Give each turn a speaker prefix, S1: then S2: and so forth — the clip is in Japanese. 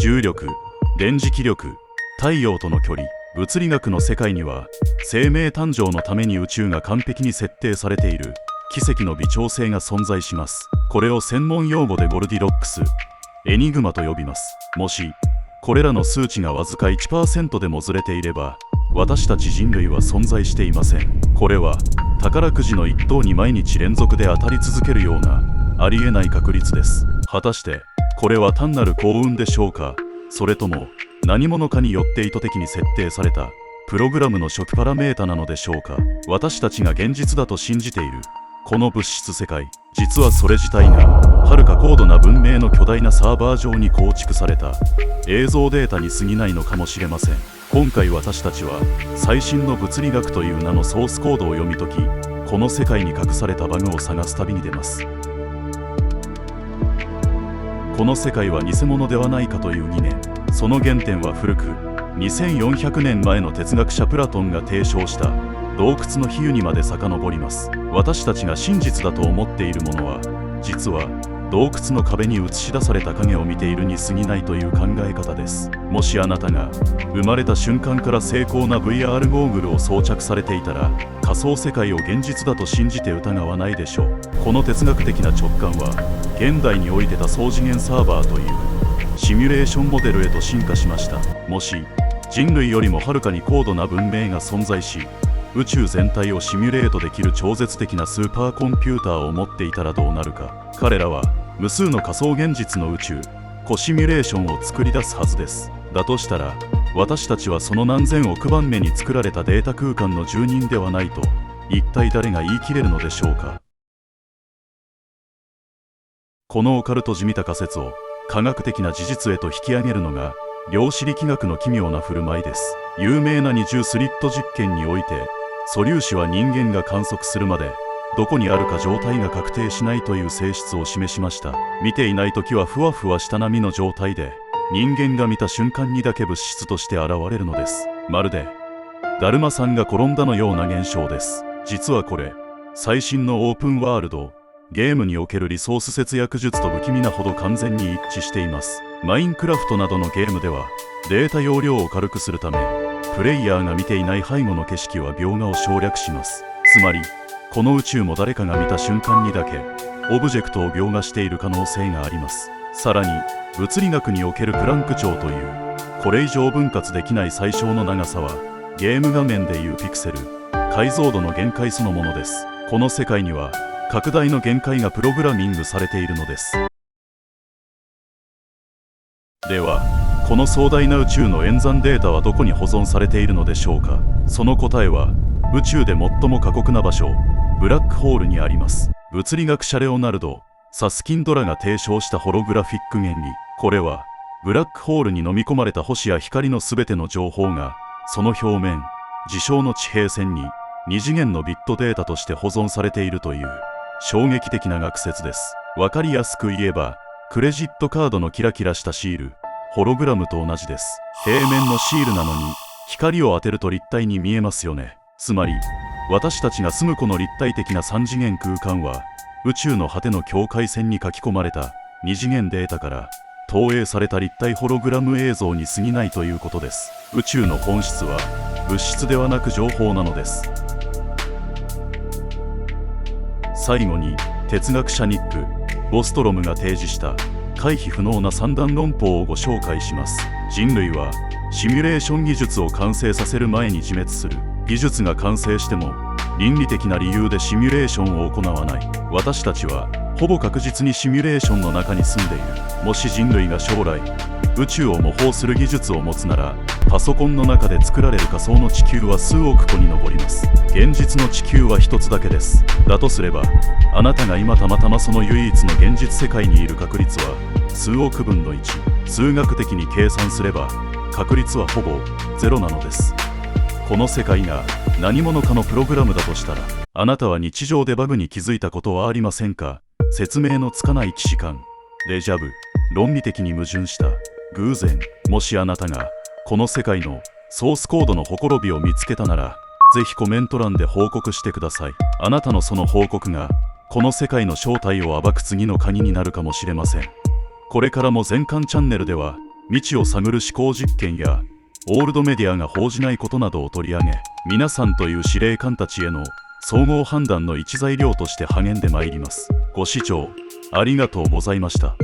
S1: 重力、電磁気力、太陽との距離、物理学の世界には生命誕生のために宇宙が完璧に設定されている奇跡の微調整が存在します。これを専門用語でゴルディロックス、エニグマと呼びます。もしこれらの数値がわずか 1% でもずれていれば、私たち人類は存在していません。これは宝くじの1等に毎日連続で当たり続けるようなありえない確率です。果たしてこれは単なる幸運でしょうか、それとも何者かによって意図的に設定されたプログラムの初期パラメータなのでしょうか。私たちが現実だと信じているこの物質世界、実はそれ自体がはるか高度な文明の巨大なサーバー上に構築された映像データに過ぎないのかもしれません。今回私たちは最新の物理学という名のソースコードを読み解き、この世界に隠されたバグを探す旅に出ます。この世界は偽物ではないかという疑念、その原点は古く2400年前の哲学者プラトンが提唱した洞窟の比喩にまで遡ります。私たちが真実だと思っているものは、実は洞窟の壁に映し出された影を見ているに過ぎないという考え方です。もしあなたが生まれた瞬間から精巧な VR ゴーグルを装着されていたら、仮想世界を現実だと信じて疑わないでしょう。この哲学的な直感は現代において多層次元サーバーというシミュレーションモデルへと進化しました。もし人類よりもはるかに高度な文明が存在し、宇宙全体をシミュレートできる超絶的なスーパーコンピューターを持っていたらどうなるか。彼らは無数の仮想現実の宇宙コシミュレーションを作り出すはずです。だとしたら私たちはその何千億番目に作られたデータ空間の住人ではないと一体誰が言い切れるのでしょうか。このオカルトじみた仮説を科学的な事実へと引き上げるのが量子力学の奇妙な振る舞いです。有名な二重スリット実験において、素粒子は人間が観測するまでどこにあるか状態が確定しないという性質を示しました。見ていないときはふわふわした波の状態で、人間が見た瞬間にだけ物質として現れるのです。まるでだるまさんが転んだのような現象です。実はこれ、最新のオープンワールドゲームにおけるリソース節約術と不気味なほど完全に一致しています。マインクラフトなどのゲームではデータ容量を軽くするため、プレイヤーが見ていない背後の景色は描画を省略します。つまりこの宇宙も誰かが見た瞬間にだけオブジェクトを描画している可能性があります。さらに物理学におけるプランク長というこれ以上分割できない最小の長さは、ゲーム画面でいうピクセル解像度の限界そのものです。この世界には拡大の限界がプログラミングされているのです。ではこの壮大な宇宙の演算データはどこに保存されているのでしょうか。その答えは宇宙で最も過酷な場所、ブラックホールにあります。物理学者レオナルド・サスキンドラが提唱したホログラフィック原理、これはブラックホールに飲み込まれた星や光のすべての情報がその表面、事象の地平線に2次元のビットデータとして保存されているという衝撃的な学説です。わかりやすく言えば、クレジットカードのキラキラしたシール、ホログラムと同じです。平面のシールなのに光を当てると立体に見えますよね。つまり私たちが住むこの立体的な3次元空間は、宇宙の果ての境界線に書き込まれた2次元データから投影された立体ホログラム映像に過ぎないということです。宇宙の本質は物質ではなく情報なのです。最後に哲学者ニック・ボストロムが提示した回避不能な三段論法をご紹介します。人類はシミュレーション技術を完成させる前に自滅する。技術が完成しても倫理的な理由でシミュレーションを行わない。私たちはほぼ確実にシミュレーションの中に住んでいる。もし人類が将来宇宙を模倣する技術を持つなら、パソコンの中で作られる仮想の地球は数億個に上ります。現実の地球は一つだけです。だとすれば、あなたが今たまたまその唯一の現実世界にいる確率は数億分の1。数学的に計算すれば確率はほぼゼロなのです。この世界が何者かのプログラムだとしたら、あなたは日常でバグに気づいたことはありませんか？説明のつかない既視感、デジャブ、論理的に矛盾した偶然。もしあなたがこの世界のソースコードのほころびを見つけたなら、ぜひコメント欄で報告してください。あなたのその報告がこの世界の正体を暴く次の鍵になるかもしれません。これからも全巻チャンネルでは未知を探る思考実験やオールドメディアが報じないことなどを取り上げ、皆さんという司令官たちへの総合判断の一材料として励んでまいります。ご視聴ありがとうございました。